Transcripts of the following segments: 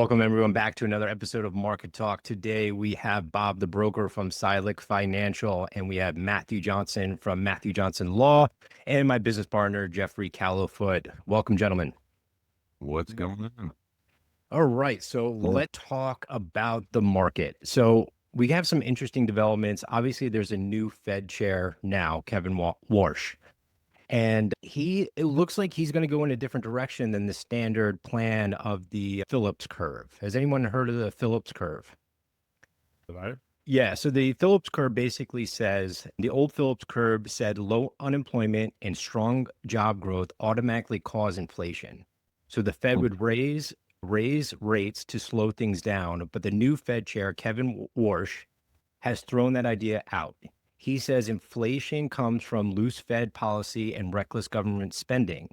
Welcome everyone back to another episode of Market Talk. Today we have Bob the broker from Silex Financial, and we have Matthew Johnson from Matthew Johnson Law, and my business partner Jeffrey Callowfoot. Welcome, gentlemen. What's going on? All right, so let's talk about the market. So we have some interesting developments. Obviously, there's a new Fed chair now, Kevin Warsh. And it looks like he's going to go in a different direction than the standard plan of the Phillips curve. Has anyone heard of the Phillips curve? Right. Yeah, so the Phillips curve basically says the old Phillips curve said low unemployment and strong job growth automatically cause inflation. So the Fed would raise rates to slow things down, but the new Fed chair, Kevin Warsh, has thrown that idea out. He says inflation comes from loose Fed policy and reckless government spending,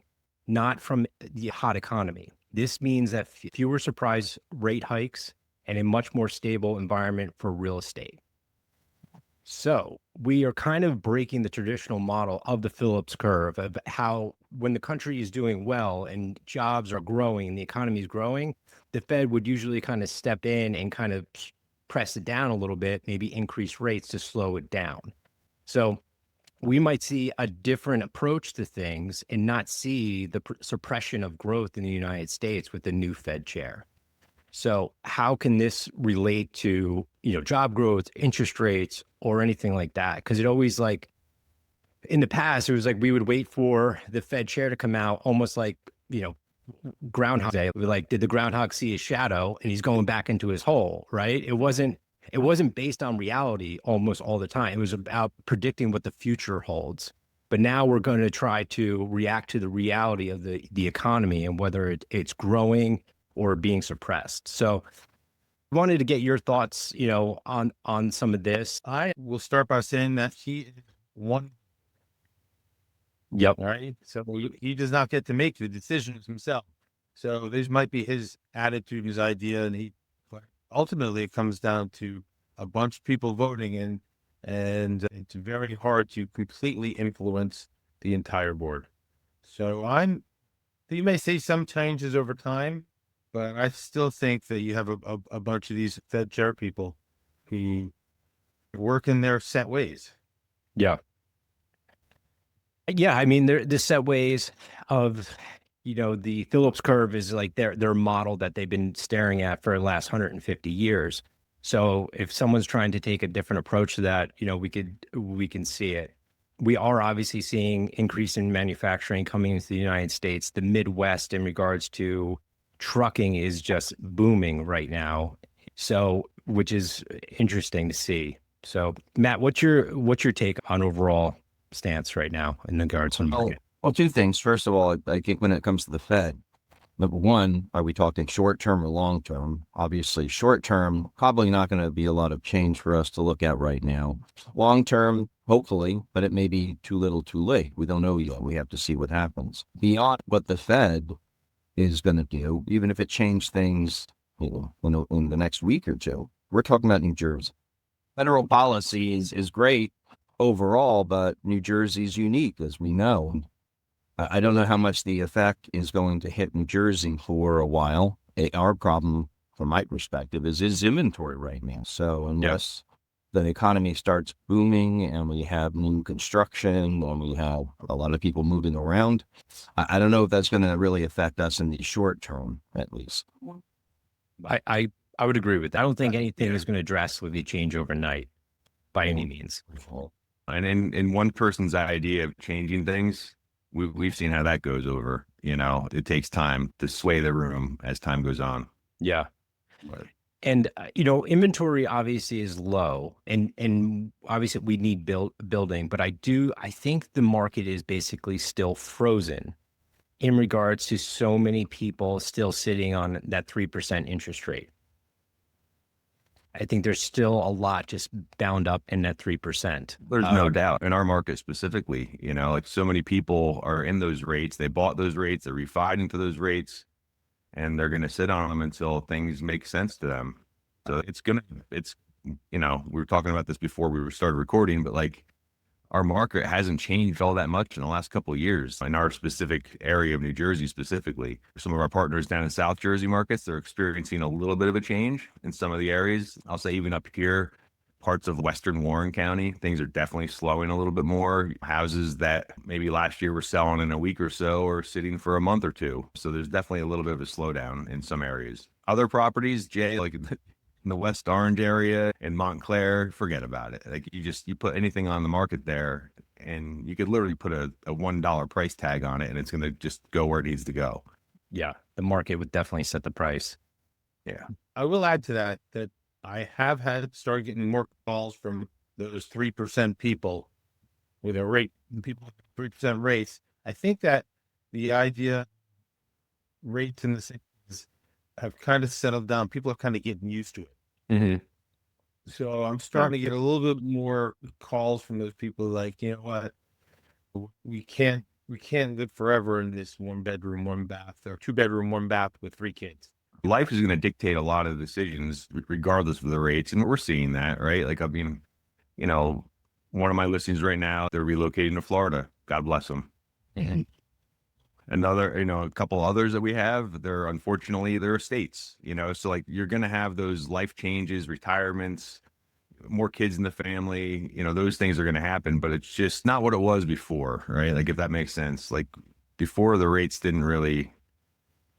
not from the hot economy. This means that fewer surprise rate hikes and a much more stable environment for real estate. So we are kind of breaking the traditional model of the Phillips curve of how when the country is doing well and jobs are growing and the economy is growing, the Fed would usually kind of step in and kind of press it down a little bit, maybe increase rates to slow it down. So we might see a different approach to things and not see the suppression of growth in the United States with the new Fed chair. So how can this relate to, job growth, interest rates, or anything like that? Because it always in the past, it was like we would wait for the Fed chair to come out almost like, Groundhog Day. Like, did the groundhog see his shadow and he's going back into his hole, right? It wasn't based on reality almost all the time. It was about predicting what the future holds. But now we're going to try to react to the reality of the economy and whether it's growing or being suppressed. So I wanted to get your thoughts, on some of this. I will start by saying that he won. Yep. All right. So he does not get to make the decisions himself. So this might be his attitude, his idea, and ultimately it comes down to a bunch of people voting, and it's very hard to completely influence the entire board. So you may see some changes over time, but I still think that you have a bunch of these Fed chair people who work in their set ways. Yeah. Yeah. I mean, the set ways of, the Phillips curve is like their model that they've been staring at for the last 150 years. So if someone's trying to take a different approach to that, we can see it. We are obviously seeing increase in manufacturing coming into the United States. The Midwest in regards to trucking is just booming right now. So, which is interesting to see. So, Matt, what's your take on overall stance right now in regards to the market? Well, two things. First of all, I think when it comes to the Fed, number one, are we talking short term or long term? Obviously, short term, probably not going to be a lot of change for us to look at right now. Long term, hopefully, but it may be too little too late. We don't know yet. We have to see what happens. Beyond what the Fed is going to do, even if it changed things in the next week or two, we're talking about New Jersey. Federal policy is great overall, but New Jersey's unique, as we know. I don't know how much the effect is going to hit New Jersey for a while. Our problem, from my perspective, is inventory right now. So unless the economy starts booming and we have new construction and we have a lot of people moving around, I don't know if that's going to really affect us in the short term, at least. I would agree with that. I don't think anything is going to drastically change overnight by any means. And in one person's idea of changing things, we've seen how that goes over. It takes time to sway the room as time goes on. Yeah. And, inventory obviously is low and obviously we need building, but I think the market is basically still frozen in regards to so many people still sitting on that 3% interest rate. I think there's still a lot just bound up in that 3%. There's no doubt in our market specifically, so many people are in those rates. They bought those rates, they're refied into those rates, and they're going to sit on them until things make sense to them. So we were talking about this before we started recording, but our market hasn't changed all that much in the last couple of years in our specific area of New Jersey specifically. Some of our partners down in South Jersey markets, they're experiencing a little bit of a change in some of the areas. I'll say even up here, parts of Western Warren County, things are definitely slowing a little bit more. Houses that maybe last year were selling in a week or so are sitting for a month or two. So there's definitely a little bit of a slowdown in some areas. Other properties, Jay, like in the West Orange area in Montclair, forget about it. Like you put anything on the market there and you could literally put a $1 price tag on it and it's going to just go where it needs to go. Yeah, the market would definitely set the price. Yeah. I will add to that I have started getting more calls from those 3% people with a rate, people with 3% rates. I think that the idea rates in the cities have kind of settled down. People are kind of getting used to it. Mm-hmm. So I'm starting to get a little bit more calls from those people like, you know what, we can't live forever in this 1 bedroom, 1 bath or 2 bedroom, 1 bath with 3 kids. Life is going to dictate a lot of decisions regardless of the rates. And we're seeing that, right? Like, I mean, one of my listings right now, they're relocating to Florida. God bless them. Mm-hmm. Another, a couple others that we have, they're estates, so like you're going to have those life changes, retirements, more kids in the family, those things are going to happen, but it's just not what it was before, right? Like, if that makes sense. Like before, the rates didn't really,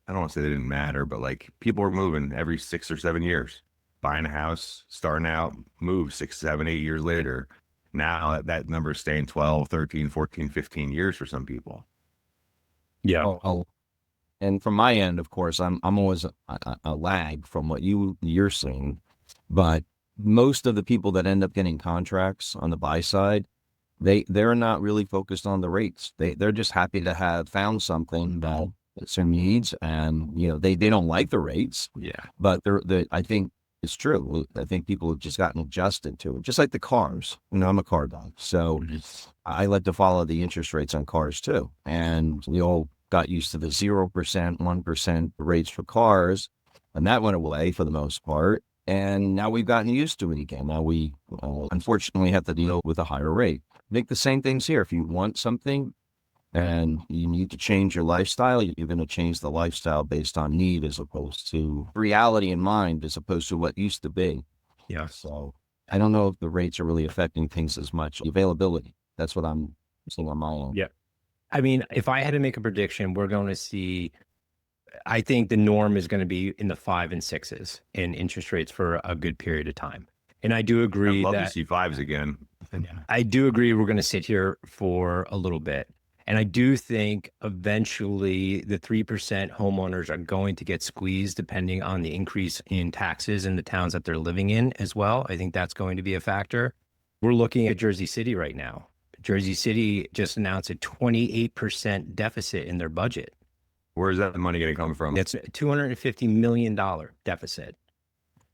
I don't want to say they didn't matter, but like people were moving every 6 or 7 years, buying a house, starting out, move 6, 7, 8 years later. Now that number is staying 12, 13, 14, 15 years for some people. Yeah. And from my end, of course, I'm always a lag from what you're seeing, but most of the people that end up getting contracts on the buy side, they're not really focused on the rates. They're just happy to have found something that fits their needs, and they don't like the rates. Yeah, but I think it's true. I think people have just gotten adjusted to it, just like the cars. I'm a car guy, so I like to follow the interest rates on cars too. And we all got used to the 0%, 1% rates for cars, and that went away for the most part. And now we've gotten used to it again. Now we unfortunately have to deal with a higher rate. I think the same thing's here. If you want something and you need to change your lifestyle, you're going to change the lifestyle based on need as opposed to reality in mind, as opposed to what used to be. Yeah. So I don't know if the rates are really affecting things as much. Availability. That's what I'm seeing on my own. Yeah. I mean, if I had to make a prediction, we're going to see, I think the norm is going to be in the 5 and 6s in interest rates for a good period of time. And I do agree I'd love that to see 5s again. I do agree we're going to sit here for a little bit. And I do think eventually the 3% homeowners are going to get squeezed depending on the increase in taxes in the towns that they're living in as well. I think that's going to be a factor. We're looking at Jersey City right now. Jersey City just announced a 28% deficit in their budget. Where is that money going to come from? It's a $250 million deficit.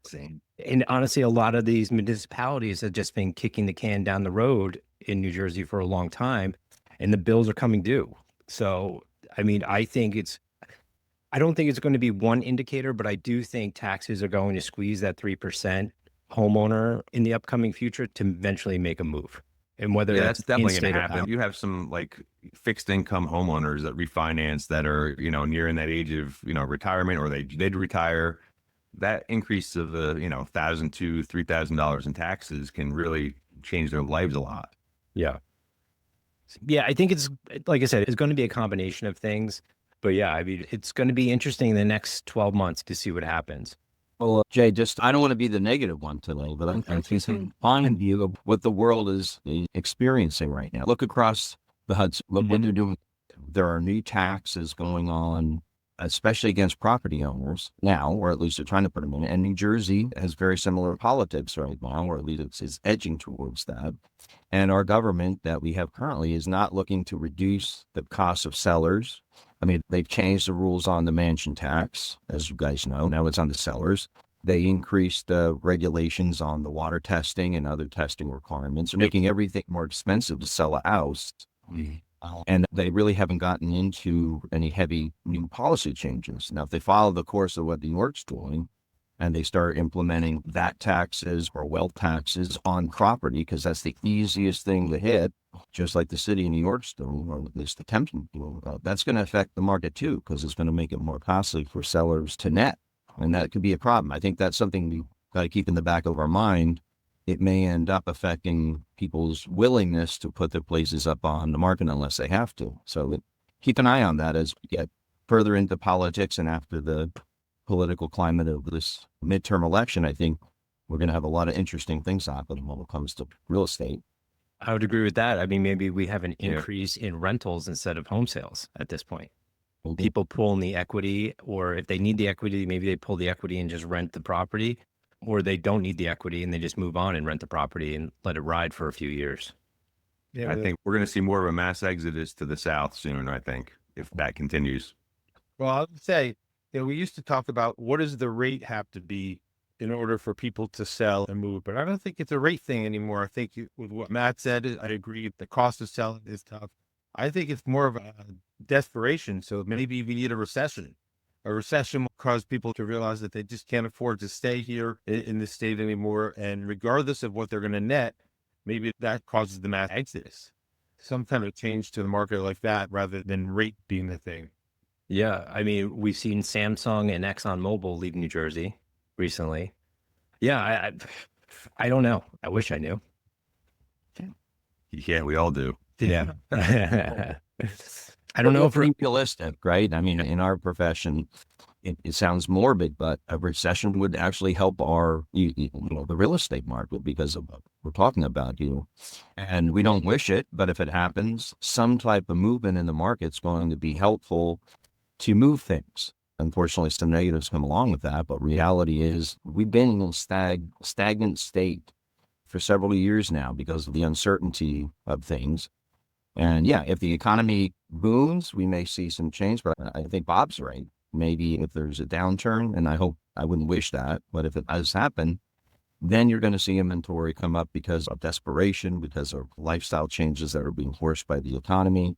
Insane. And honestly, a lot of these municipalities have just been kicking the can down the road in New Jersey for a long time, and the bills are coming due. So, I mean, I don't think it's going to be one indicator, but I do think taxes are going to squeeze that 3% homeowner in the upcoming future to eventually make a move. And whether that's definitely going to in-state or happen. out. You have some like fixed income homeowners that refinance that are, nearing that age of, retirement, or they'd retire. That increase of $1,000 to $3,000 in taxes can really change their lives a lot. Yeah. Yeah, I think it's, like I said, it's going to be a combination of things. But yeah, I mean, it's going to be interesting in the next 12 months to see what happens. Well, Jay, I don't want to be the negative one today, but I'm taking fine view of what the world is experiencing right now. Look across the Hudson. Look what they're doing. There are new taxes going on, especially against property owners now, or at least they're trying to put them in. And New Jersey has very similar politics right now, or at least it's edging towards that. And our government that we have currently is not looking to reduce the cost of sellers. I mean, they've changed the rules on the mansion tax, as you guys know. Now it's on the sellers. They increased the regulations on the water testing and other testing requirements, making everything more expensive to sell a house. And they really haven't gotten into any heavy new policy changes. Now, if they follow the course of what New York's doing, and they start implementing VAT taxes or wealth taxes on property, because that's the easiest thing to hit, just like the city of New York's doing, or at least attempting to, that's going to affect the market too, because it's going to make it more costly for sellers to net. And that could be a problem. I think that's something we got to keep in the back of our mind. It may end up affecting people's willingness to put their places up on the market unless they have to. So keep an eye on that as we get further into politics and after the political climate of this midterm election. I think we're going to have a lot of interesting things happen when it comes to real estate. I would agree with that. I mean, maybe we have an Yeah. increase in rentals instead of home sales at this point. Mhm. People pulling the equity, or if they need the equity, maybe they pull the equity and just rent the property, or they don't need the equity and they just move on and rent the property and let it ride for a few years. Yeah, I think we're going to see more of a mass exodus to the south soon, I think, if that continues. well, I would say, we used to talk about what does the rate have to be in order for people to sell and move, but I don't think it's a rate thing anymore. I think with what Matt said, I agree. The cost of selling is tough. I think it's more of a desperation. So maybe we need a recession. A recession will cause people to realize that they just can't afford to stay here in this state anymore. And regardless of what they're going to net, maybe that causes the mass exodus. Some kind of change to the market like that rather than rate being the thing. Yeah. I mean, we've seen Samsung and ExxonMobil leave New Jersey recently. Yeah. I don't know. I wish I knew. Yeah, we all do. Yeah. I don't know if Being realistic, right? I mean, in our profession, it sounds morbid, but a recession would actually help our, the real estate market because of what we're talking about, and we don't wish it, but if it happens, some type of movement in the market's going to be helpful to move things. Unfortunately, some negatives come along with that, but reality is we've been in a stagnant state for several years now because of the uncertainty of things. And yeah, if the economy booms, we may see some change, but I think Bob's right. Maybe if there's a downturn, and I wouldn't wish that, but if it does happen, then you're going to see inventory come up because of desperation, because of lifestyle changes that are being forced by the economy.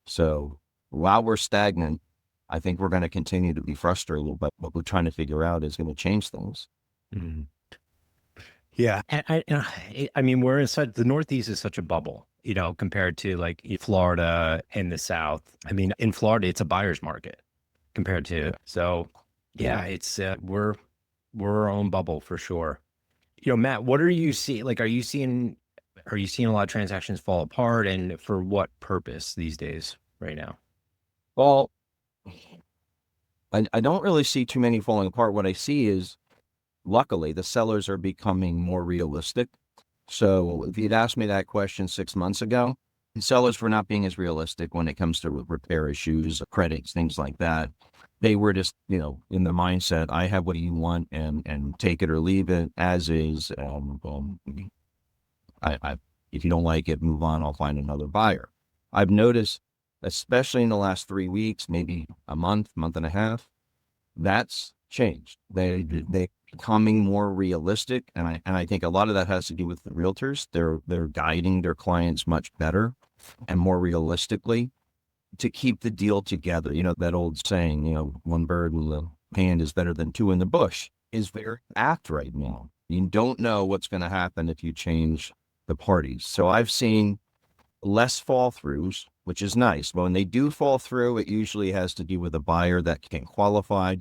So while we're stagnant, I think we're going to continue to be frustrated, but what we're trying to figure out is going to change things. Mhm. Yeah. And I mean, the Northeast is such a bubble, compared to like Florida and the South. I mean, in Florida, it's a buyer's market compared to, so yeah, it's, we're our own bubble for sure. Matt, what are you seeing? Like, are you seeing a lot of transactions fall apart, and for what purpose these days right now? Well, I don't really see too many falling apart. What I see is, luckily, the sellers are becoming more realistic. So if you'd asked me that question 6 months ago, the sellers were not being as realistic when it comes to repair issues, credits, things like that. They were just, in the mindset, I have what you want and take it or leave it as is. If you don't like it, move on. I'll find another buyer. I've noticed, especially in the last 3 weeks, maybe a month and a half, that's changed. They're becoming more realistic, and I think a lot of that has to do with the realtors. They're guiding their clients much better and more realistically to keep the deal together. That old saying, one bird in the hand is better than two in the bush, is very apt right now. You don't know what's going to happen if you change the parties. So I've seen less fall throughs, which is nice. But when they do fall through, it usually has to do with a buyer that can't qualify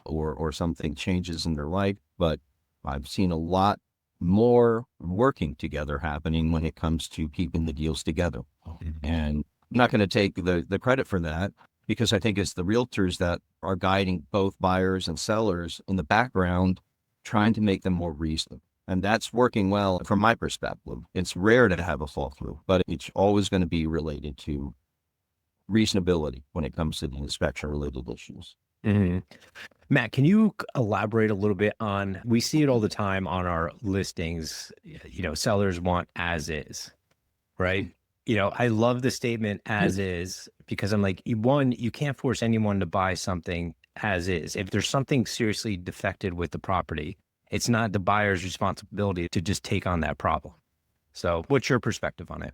or something changes in their life. But I've seen a lot more working together happening when it comes to keeping the deals together. And I'm not going to take the credit for that, because I think it's the realtors that are guiding both buyers and sellers in the background, trying to make them more reasonable. And that's working well from my perspective. It's rare to have a fall through, but it's always going to be related to reasonability when it comes to the inspection related issues. Mm-hmm. Matt, can you elaborate a little bit on, we see it all the time on our listings, sellers want as is, right? I love the statement as is, because I'm like, one, you can't force anyone to buy something as is. If there's something seriously defected with the property, it's not the buyer's responsibility to just take on that problem. So what's your perspective on it?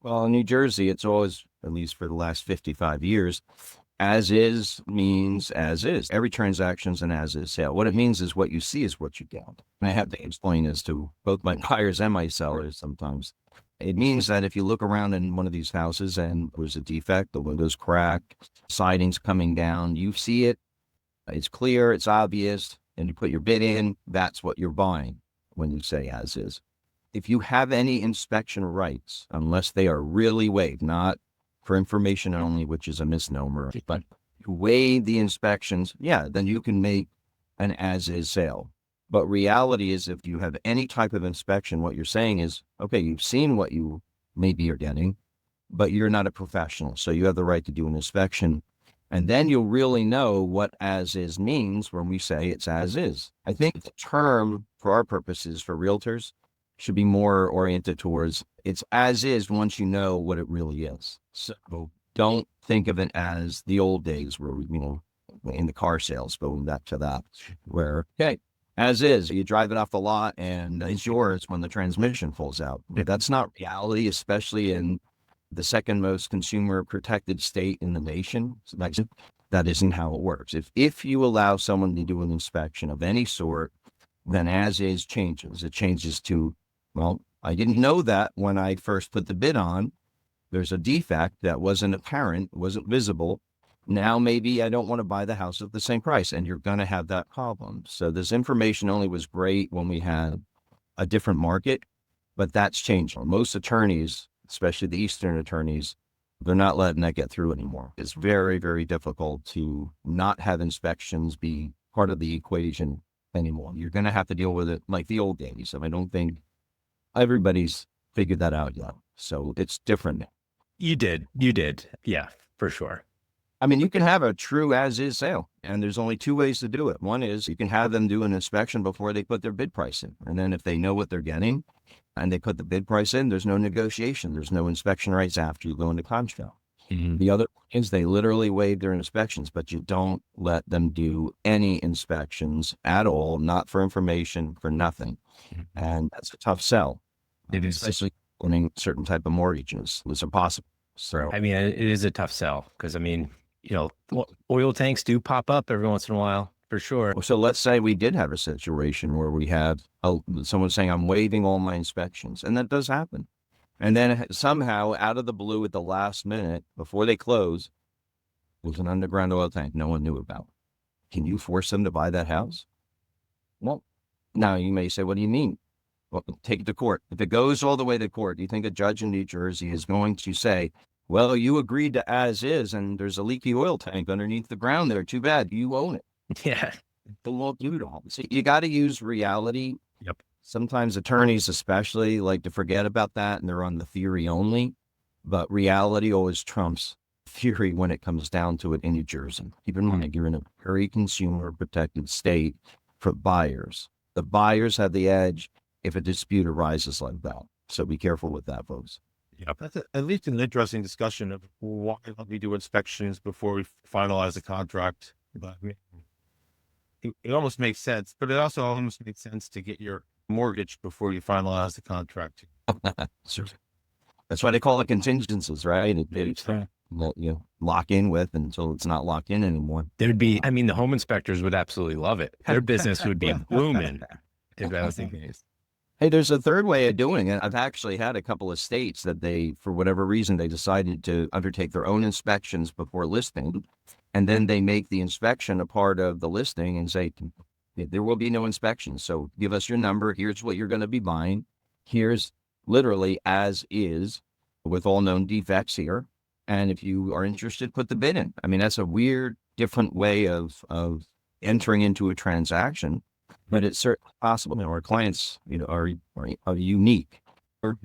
Well, in New Jersey, it's always, at least for the last 55 years, as is means as is. Every transaction's an as is sale. What it means is what you see is what you get. And I have to explain this to both my buyers and my sellers sometimes. It means that if you look around in one of these houses and there's a defect, the window's cracked, siding's coming down, you see it, it's clear, it's obvious, and you put your bid in, that's what you're buying when you say as is. If you have any inspection rights, unless they are really waived, not for information only, which is a misnomer, but you waive the inspections, yeah, then you can make an as-is sale. But reality is, if you have any type of inspection, what you're saying is, okay, you've seen what you maybe are getting, but you're not a professional. So you have the right to do an inspection. And then you'll really know what as is means when we say it's as is. I think the term for our purposes for realtors should be more oriented towards it's as is once you know what it really is. So don't think of it as the old days where we, in the car sales, going back to that, where, okay, as is, you drive it off the lot and it's yours when the transmission falls out. That's not reality, especially in the second most consumer protected state in the nation. That isn't how it works. If you allow someone to do an inspection of any sort, then as is changes. It changes to, well, I didn't know that when I first put the bid on. There's a defect that wasn't apparent, wasn't visible. Now maybe I don't want to buy the house at the same price, and you're going to have that problem. So this information only was great when we had a different market, but that's changing. Most attorneys, especially the Eastern attorneys, they're not letting that get through anymore. It's very, very difficult to not have inspections be part of the equation anymore. You're going to have to deal with it like the old days. And I don't think everybody's figured that out yet. So it's different. You did. Yeah, for sure. I mean, you can have a true as-is sale, and there's only two ways to do it. One is you can have them do an inspection before they put their bid price in. And then if they know what they're getting and they put the bid price in, there's no negotiation. There's no inspection rights after you go into contract. Mm-hmm. The other is they literally waive their inspections, but you don't let them do any inspections at all, not for information, for nothing. And that's a tough sell. It is. Especially owning certain type of mortgages. It's impossible. So I mean, it is a tough sell because, I mean, oil tanks do pop up every once in a while, for sure. So let's say we did have a situation where we had someone saying, I'm waiving all my inspections. And that does happen. And then somehow out of the blue at the last minute, before they close, there's an underground oil tank no one knew about. Can you force them to buy that house? Well, now you may say, what do you mean? Well, take it to court. If it goes all the way to court, do you think a judge in New Jersey is going to say, well, you agreed to as is, and there's a leaky oil tank underneath the ground there. Too bad. You own it. Yeah. The law do it all. So you got to use reality. Yep. Sometimes attorneys especially like to forget about that, and they're on the theory only. But reality always trumps theory when it comes down to it in New Jersey. Keep in mind, you're in a very consumer protected state for buyers. The buyers have the edge if a dispute arises like that. So be careful with that, folks. Yep. That's at least an interesting discussion of why don't we do inspections before we finalize the contract. But I mean, it almost makes sense, but it also almost makes sense to get your mortgage before you finalize the contract. Sure. That's why they call it contingencies, right? It's what you lock in with until it's not locked in anymore. There'd be, I mean, the home inspectors would absolutely love it. Their business would be booming if that was the case. Hey, there's a third way of doing it. I've actually had a couple of states that they, for whatever reason, they decided to undertake their own inspections before listing. And then they make the inspection a part of the listing and say, there will be no inspection. So give us your number. Here's what you're going to be buying. Here's literally as is with all known defects here. And if you are interested, put the bid in. I mean, that's a weird, different way of entering into a transaction, but it's certainly possible. Our clients, are unique. You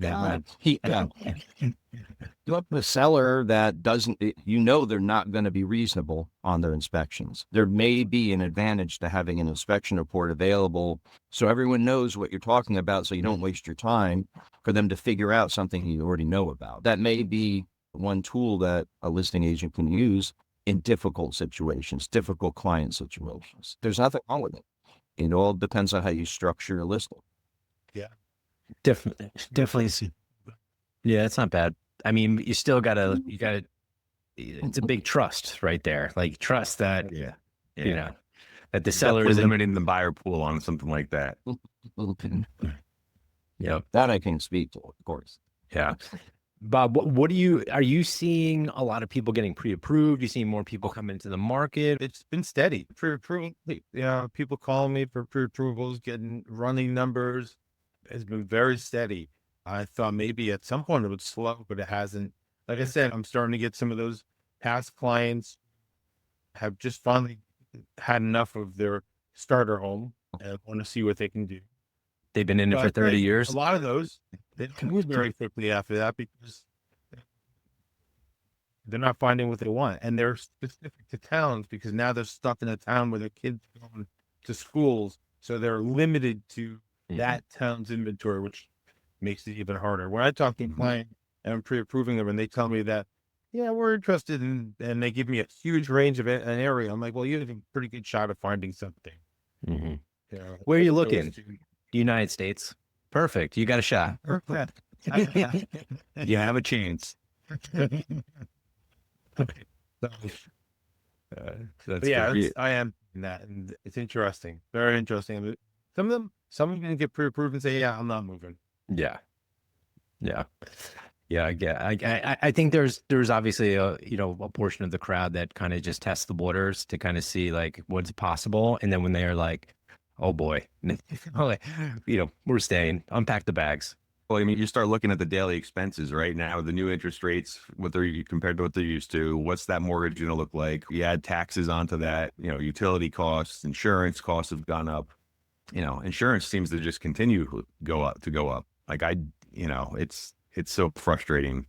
have a seller that doesn't, they're not going to be reasonable on their inspections. There may be an advantage to having an inspection report available so everyone knows what you're talking about, so you don't waste your time for them to figure out something you already know about. That may be one tool that a listing agent can use in difficult situations, difficult client situations. There's nothing wrong with it. It all depends on how you structure a listing. Yeah. Definitely. Yeah, it's not bad. I mean, you still gotta, it's a big trust right there. Like trust that, that the seller Definitely is limiting the buyer pool on something like that. Yep. That I can speak to, of course. Yeah. Bob, what are you seeing a lot of people getting pre-approved? You seeing more people come into the market? It's been steady. Pre-approval, people calling me for pre-approvals, getting running numbers. It's been very steady. I thought maybe at some point it would slow, but it hasn't. Like I said, I'm starting to get some of those past clients have just finally had enough of their starter home and want to see what they can do. They've been in it for But 30 years. a lot of those, they don't move very quickly after that because they're not finding what they want. And they're specific to towns because now they're stuck in a town where their kids are going to schools. So they're limited to that town's inventory, which makes it even harder. When I talk to a client and I'm pre-approving them and they tell me that, yeah, we're interested in, and they give me a huge range of an area, I'm like, well, you have a pretty good shot of finding something. Mm-hmm. You know, Where are you as opposed looking? to- The United States. Perfect. You got a shot. You have a chance. So, That's but yeah, good. I am in that, and it's interesting, very interesting. Some of them get pre-approved and say, "Yeah, I'm not moving." Yeah. Yeah. Yeah. I think there's obviously a portion of the crowd that kind of just tests the waters to kind of see like what's possible. And then when they are like, oh boy, we're staying, unpack the bags. Well, I mean, you start looking at the daily expenses right now, the new interest rates, what they're compared to what they're used to. What's that mortgage going to look like? You add taxes onto that, utility costs, insurance costs have gone up. Insurance seems to just continue to go up. Like it's so frustrating.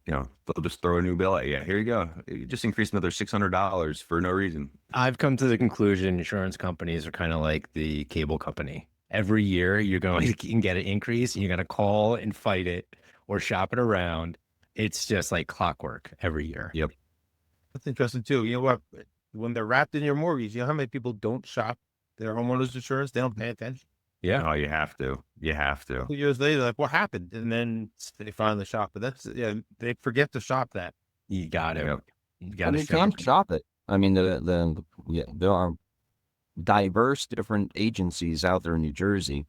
They'll just throw a new bill at you. Here you go. You just increase another $600 for no reason. I've come to the conclusion insurance companies are kind of like the cable company. Every year you're going to get an increase and you're going to call and fight it or shop it around. It's just like clockwork every year. Yep. That's interesting too. You know what? When they're wrapped in your mortgage, you know how many people don't shop their homeowners insurance? They don't pay attention. Yeah. Oh, you have to. 2 years later, like, what happened? And then they finally shop. But they forget to shop that. You got to. Yep. You And got to you can shop it. I mean, there are diverse different agencies out there in New Jersey.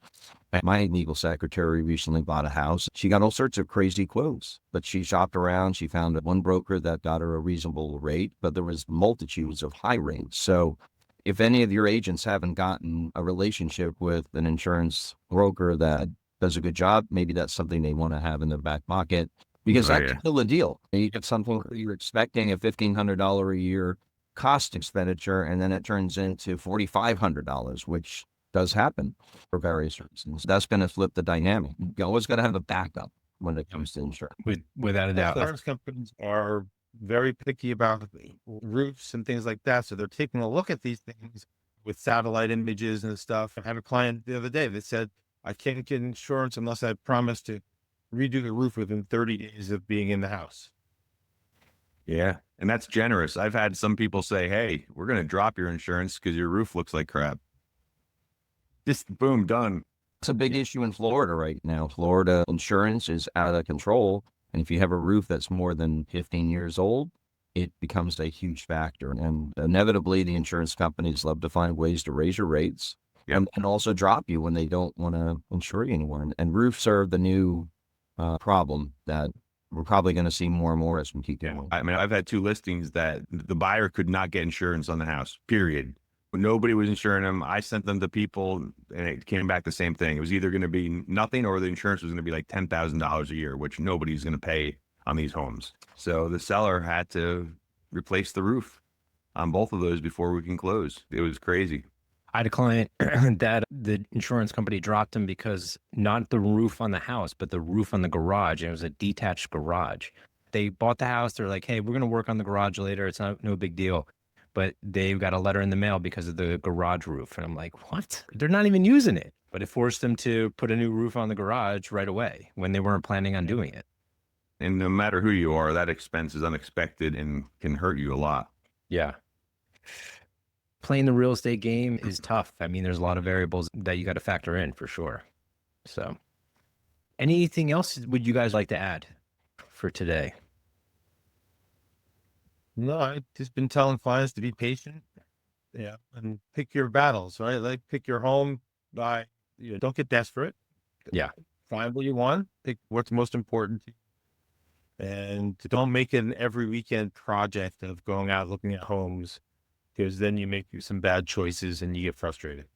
My legal secretary recently bought a house. She got all sorts of crazy quotes, but she shopped around. She found one broker that got her a reasonable rate, but there was multitudes of high rates. So if any of your agents haven't gotten a relationship with an insurance broker that does a good job, maybe that's something they want to have in their back pocket, because that's still a deal. You get something you're expecting a $1,500 a year cost expenditure, and then it turns into $4,500, which does happen for various reasons. That's going to flip the dynamic. You always got to have a backup when it comes to insurance. without a doubt. Insurance companies are very picky about roofs and things like that. So they're taking a look at these things with satellite images and stuff. I had a client the other day that said, I can't get insurance unless I promise to redo the roof within 30 days of being in the house. Yeah. And that's generous. I've had some people say, hey, we're going to drop your insurance because your roof looks like crap. Just boom, done. It's a big issue in Florida right now. Florida insurance is out of control. And if you have a roof that's more than 15 years old, it becomes a huge factor. And inevitably, the insurance companies love to find ways to raise your rates and also drop you when they don't want to insure you anymore. And roofs are the new problem that we're probably going to see more and more as we keep going. I mean, I've had 2 listings that the buyer could not get insurance on the house, period. Nobody was insuring them. I sent them to people and it came back the same thing. It was either going to be nothing or the insurance was going to be like $10,000 a year, which nobody's going to pay on these homes. So the seller had to replace the roof on both of those before we can close. It was crazy. I had a client that the insurance company dropped him because not the roof on the house, but the roof on the garage. And it was a detached garage. They bought the house. They're like, hey, we're going to work on the garage later. It's no big deal. But they got a letter in the mail because of the garage roof. And I'm like, what? They're not even using it. But it forced them to put a new roof on the garage right away when they weren't planning on doing it. And no matter who you are, that expense is unexpected and can hurt you a lot. Yeah. Playing the real estate game is tough. I mean, there's a lot of variables that you got to factor in for sure. So anything else would you guys like to add for today? No, I've just been telling clients to be patient. Yeah. And pick your battles, right? Like pick your home don't get desperate. Yeah. find what you want, pick what's most important to you, and don't make it an every weekend project of going out looking at homes, because then you make some bad choices and you get frustrated.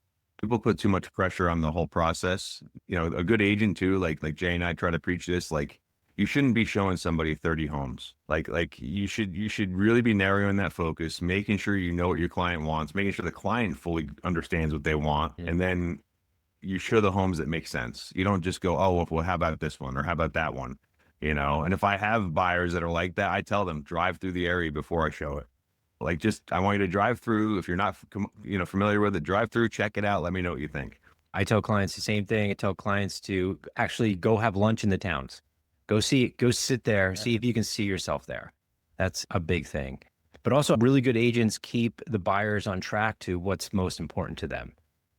People put too much pressure on the whole process. A good agent too, like Jay and I try to preach this, like you shouldn't be showing somebody 30 homes. Like you should really be narrowing that focus, making sure you know what your client wants, making sure the client fully understands what they want. Yeah. And then you show the homes that make sense. You don't just go, oh, well, how about this one? Or how about that one? And if I have buyers that are like that, I tell them drive through the area before I show it. Like, I want you to drive through. If you're not, familiar with it, drive through, check it out. Let me know what you think. I tell clients the same thing. I tell clients to actually go have lunch in the towns. Go sit there, see if you can see yourself there. That's a big thing. But also really good agents keep the buyers on track to what's most important to them,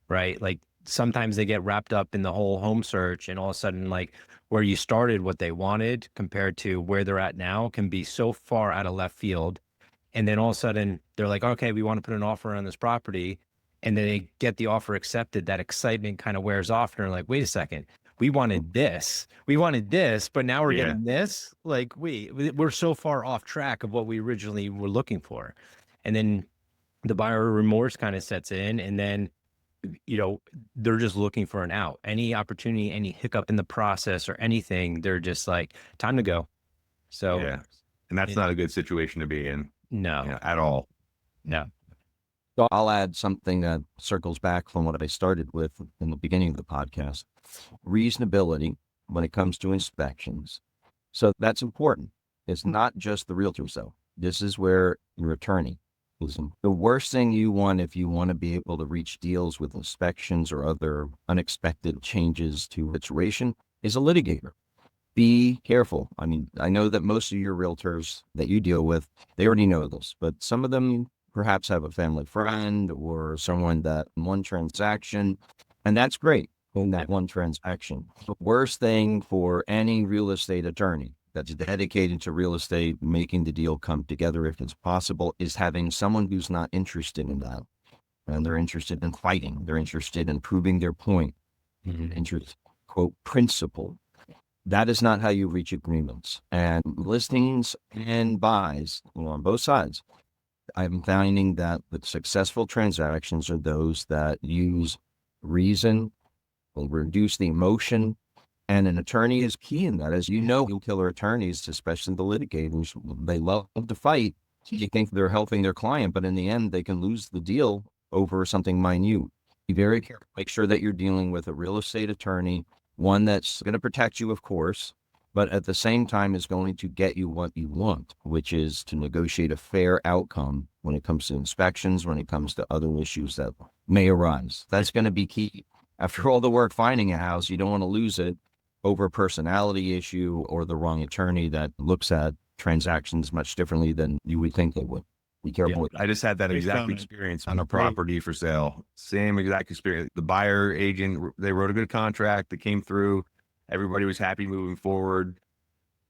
right? Like sometimes they get wrapped up in the whole home search, and all of a sudden, like where you started, what they wanted compared to where they're at now can be so far out of left field. And then all of a sudden they're like, okay, we want to put an offer on this property. And then they get the offer accepted. That excitement kind of wears off. And they're like, wait a second, we wanted this, but now we're getting this. Like we're so far off track of what we originally were looking for. And then the buyer remorse kind of sets in, and then, they're just looking for an out. Any opportunity, any hiccup in the process or anything, they're just like, time to go. So, yeah. And that's not a good situation to be in. No, At all. no. So I'll add something that circles back from what I started with in the beginning of the podcast. Reasonability when it comes to inspections. So that's important. It's not just the realtor though. This is where your attorney. Listen, the worst thing you want if you want to be able to reach deals with inspections or other unexpected changes to situation is a litigator. Be careful. I mean, I know that most of your realtors that you deal with, they already know this, but some of them perhaps have a family friend or someone that in one transaction, and that's great in that one transaction. The worst thing for any real estate attorney that's dedicated to real estate, making the deal come together if it's possible, is having someone who's not interested in that. And they're interested in fighting. They're interested in proving their point. Interest, quote, principle. That is not how you reach agreements. And listings and buys, on both sides, I'm finding that the successful transactions are those that use reason, will reduce the emotion, and an attorney is key in that. As you know, killer attorneys, especially the litigators, they love to fight. You think they're helping their client, but in the end, they can lose the deal over something minute. Be very careful. Make sure that you're dealing with a real estate attorney, one that's going to protect you, of course, but at the same time is going to get you what you want, which is to negotiate a fair outcome when it comes to inspections, when it comes to other issues that may arise. That's going to be key. After all the work finding a house, you don't want to lose it over a personality issue or the wrong attorney that looks at transactions much differently than you would think they would. Be careful. I just had that Great exact comment. experience on a property for sale. Same exact experience. The buyer agent, they wrote a good contract that came through. Everybody was happy moving forward.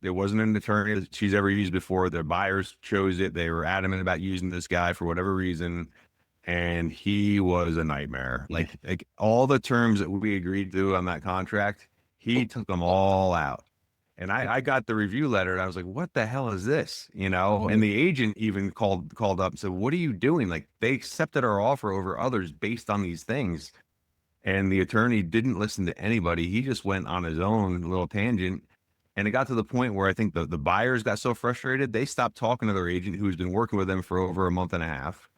There wasn't an attorney that she's ever used before. The buyers chose it. They were adamant about using this guy for whatever reason. And he was a nightmare. Like all the terms that we agreed to on that contract, he took them all out. And I got the review letter and I was like, what the hell is this? And the agent even called up and said, what are you doing? Like they accepted our offer over others based on these things. And the attorney didn't listen to anybody. He just went on his own little tangent. And it got to the point where I think the buyers got so frustrated, they stopped talking to their agent who's been working with them for over a month and a half.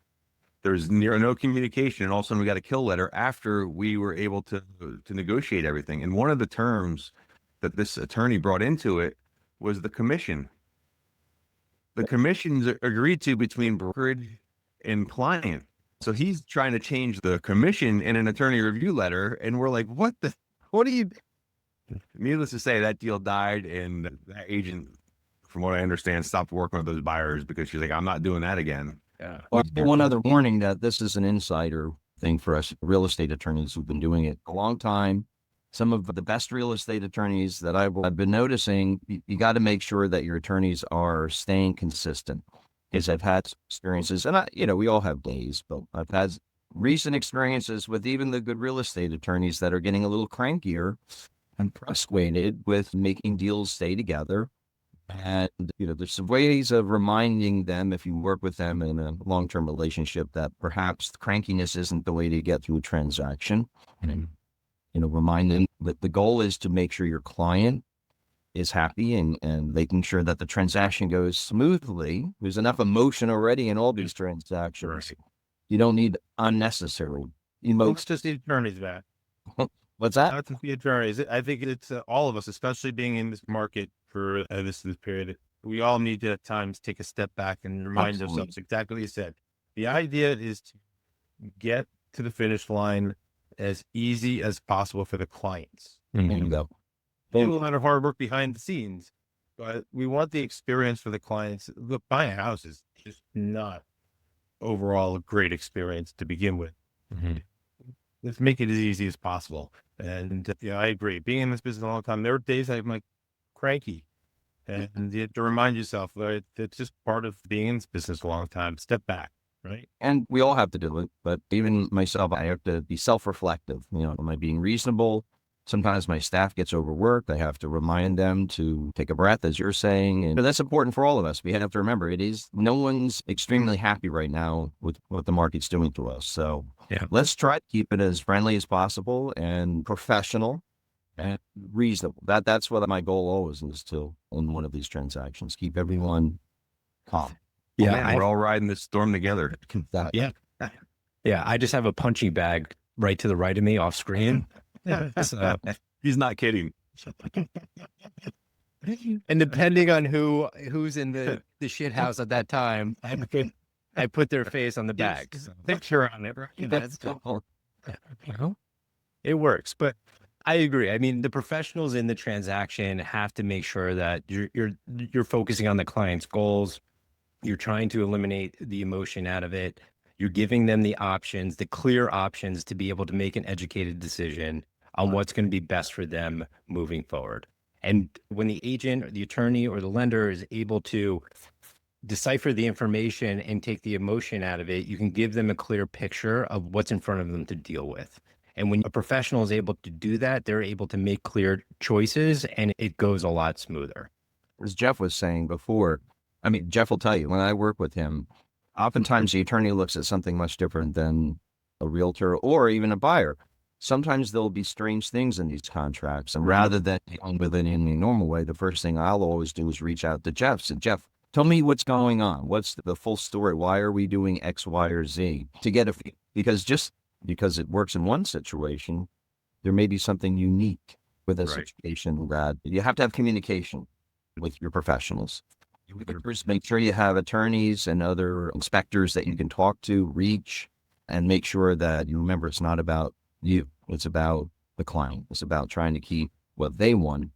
There's near no communication. And all of a sudden we got a kill letter after we were able to negotiate everything. And one of the terms that this attorney brought into it was the commission. The commissions are agreed to between brokerage and client. So he's trying to change the commission in an attorney review letter. And we're like, what are you? Needless to say, that deal died. And that agent, from what I understand, stopped working with those buyers because she's like, I'm not doing that again. Yeah. Well, one other warning that this is an insider thing for us real estate attorneys who've been doing it a long time. Some of the best real estate attorneys that I've been noticing, you got to make sure that your attorneys are staying consistent. Because I've had experiences, and we all have days, but I've had recent experiences with even the good real estate attorneys that are getting a little crankier and frustrated with making deals stay together. And, there's some ways of reminding them, if you work with them in a long-term relationship, that perhaps crankiness isn't the way to get through a transaction. And, remind them that the goal is to make sure your client is happy and making sure that the transaction goes smoothly. There's enough emotion already in all these transactions. Right. You don't need unnecessary It's emotion. just the attorneys, Matt. What's that? Not just the attorneys. I think it's all of us, especially being in this market for this period. We all need to at times take a step back and remind Absolutely. ourselves exactly what you said. The idea is to get to the finish line as easy as possible for the clients. There you go. There's a lot of hard work behind the scenes, but we want the experience for the clients. Look, buying a house is just not overall a great experience to begin with. Let's make it as easy as possible. And I agree. Being in this business a long time, there are days I'm like cranky, and you have to remind yourself that it's just part of being in this business a long time. Step back, right? And we all have to do it, but even myself, I have to be self-reflective. Am I being reasonable? Sometimes my staff gets overworked. I have to remind them to take a breath, as you're saying. And that's important for all of us. We have to remember no one's extremely happy right now with what the market's doing to us. So let's try to keep it as friendly as possible and professional and reasonable. That's what my goal always is to, in one of these transactions, keep everyone calm. Yeah, Man, we're all riding this storm together. Yeah. I just have a punching bag right to the right of me off screen. So, He's not kidding. and depending on who's in the shit house at that time, I put their face on the bag. So, Picture on it, right? that's cool. It works, but I agree. I mean, the professionals in the transaction have to make sure that you're focusing on the client's goals. You're trying to eliminate the emotion out of it. You're giving them the options, the clear options, to be able to make an educated decision on what's going to be best for them moving forward. And when the agent or the attorney or the lender is able to decipher the information and take the emotion out of it, you can give them a clear picture of what's in front of them to deal with. And when a professional is able to do that, they're able to make clear choices, and it goes a lot smoother. As Jeff was saying before, Jeff will tell you, when I work with him, oftentimes the attorney looks at something much different than a realtor or even a buyer. Sometimes there'll be strange things in these contracts. And rather than dealing with it in the normal way, the first thing I'll always do is reach out to Jeff. So, Jeff, tell me what's going on. What's the full story? Why are we doing X, Y, or Z? To get because just because it works in one situation, there may be something unique with a situation that you have to have communication with your professionals. Make sure you have attorneys and other inspectors that you can talk to, reach, and make sure that you remember it's not about you. It's about the client. It's about trying to keep what they want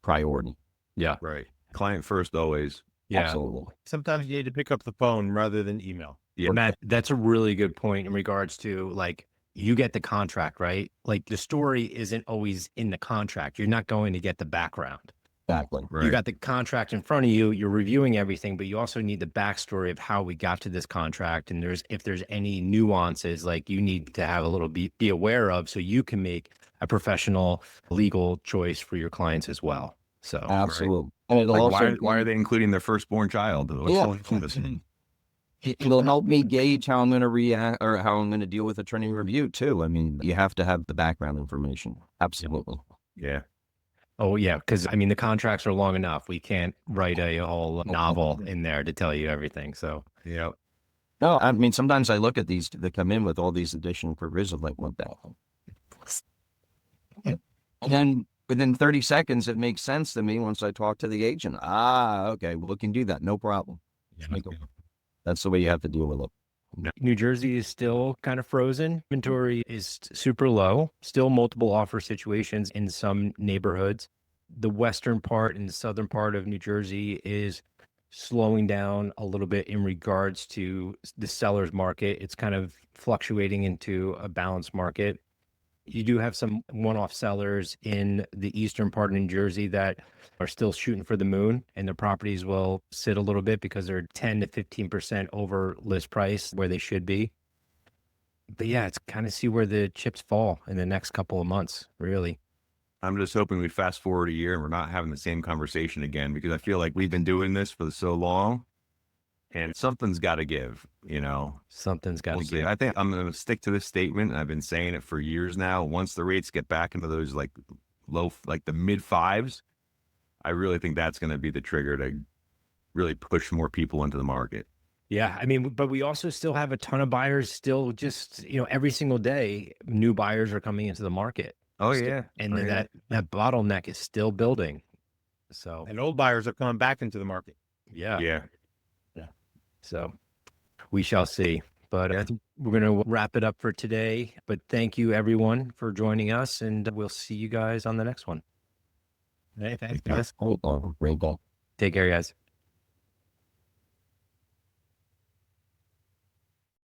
priority. Yeah. Right. Client first always. Yeah. Absolutely. Sometimes you need to pick up the phone rather than email. Yeah. Matt, that's a really good point in regards to, like, you get the contract, right? Like, the story isn't always in the contract. You're not going to get the background. Exactly. Right. You got the contract in front of you, you're reviewing everything, but you also need the backstory of how we got to this contract. And if there's any nuances, like, you need to have a little be aware of, so you can make a professional legal choice for your clients as well. So Absolutely. And it'll Like, also why are they including their firstborn child? What's Yeah. going on with this? it'll help me gauge how I'm going to react or how I'm going to deal with attorney review too. You have to have the background information. Absolutely. Yeah. Oh yeah, because the contracts are long enough. We can't write a whole novel in there to tell you everything. So Yeah. No, sometimes I look at these that come in with all these additional provisions, like, what the hell? And then within 30 seconds, it makes sense to me once I talk to the agent. Okay, well, we can do that. No problem. That's the way you have to deal with it. New Jersey is still kind of frozen. Inventory is super low, still multiple offer situations in some neighborhoods. The western part and the southern part of New Jersey is slowing down a little bit in regards to the seller's market. It's kind of fluctuating into a balanced market. You do have some one-off sellers in the eastern part of New Jersey that are still shooting for the moon, and their properties will sit a little bit because they're 10 to 15% over list price where they should be. But yeah, it's kind of see where the chips fall in the next couple of months, really. I'm just hoping we fast forward a year and we're not having the same conversation again, because I feel like we've been doing this for so long and something's got to give, you know. Something's got to We'll see. give. I think I'm going to stick to this statement. And I've been saying it for years now. Once the rates get back into those like low, like the mid fives, I really think that's going to be the trigger to really push more people into the market. Yeah, I mean, but we also still have a ton of buyers still just, every single day, new buyers are coming into the market. Oh, Still- yeah. And Oh, then yeah. that bottleneck is still building. So, And old buyers are coming back into the market. yeah. Yeah. So we shall see. But I think we're going to wrap it up for today. But thank you, everyone, for joining us. And we'll see you guys on the next one. Hey, thanks, guys. Hold on, rainbow. Take care, guys.